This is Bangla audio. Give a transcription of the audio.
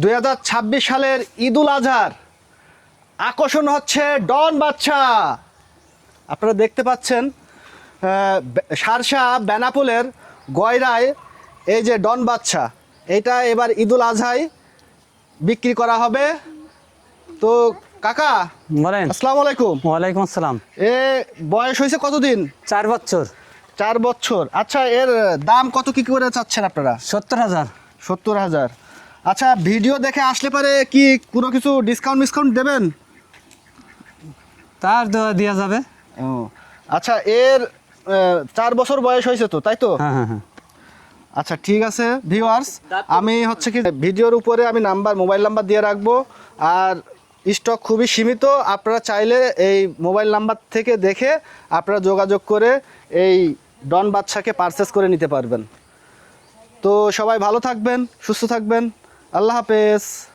2026 সালের ঈদুল আজহার আকর্ষণ হচ্ছে ডন বাচ্চা। আপনারা দেখতে পাচ্ছেন সারসা বেনাপোলের গয়রায় এই যে ডন বাচ্চা, এইটা এবার ঈদুল আজহায় বিক্রি করা হবে। তো কাকা বলেন। আসসালামু আলাইকুম। ওয়ালাইকুম আসসালাম। এ বয়স হয়েছে কতদিন? 4 বছর। 4 বছর। আচ্ছা, এর দাম কত কি করে চাচ্ছেন আপনারা? 70,000। 70,000। আচ্ছা, ভিডিও দেখে আসলে পারে কি কোনো কিছু ডিসকাউন্ট দেবেন? তার দেওয়া যাবে। ও আচ্ছা, এর 4 বছর বয়স হয়েছে তো, তাই তো? হ্যাঁ হ্যাঁ হ্যাঁ। আচ্ছা ঠিক আছে ভিউয়ার্স, আমি হচ্ছে কি ভিডিওর উপরে আমি মোবাইল নাম্বার দিয়ে রাখবো। আর স্টক খুবই সীমিত, আপনারা চাইলে এই মোবাইল নাম্বার থেকে দেখে আপনারা যোগাযোগ করে এই ডন বাচ্চাকে পারচেস করে নিতে পারবেন। তো সবাই ভালো থাকবেন, সুস্থ থাকবেন, আল্লাহ হাফেজ।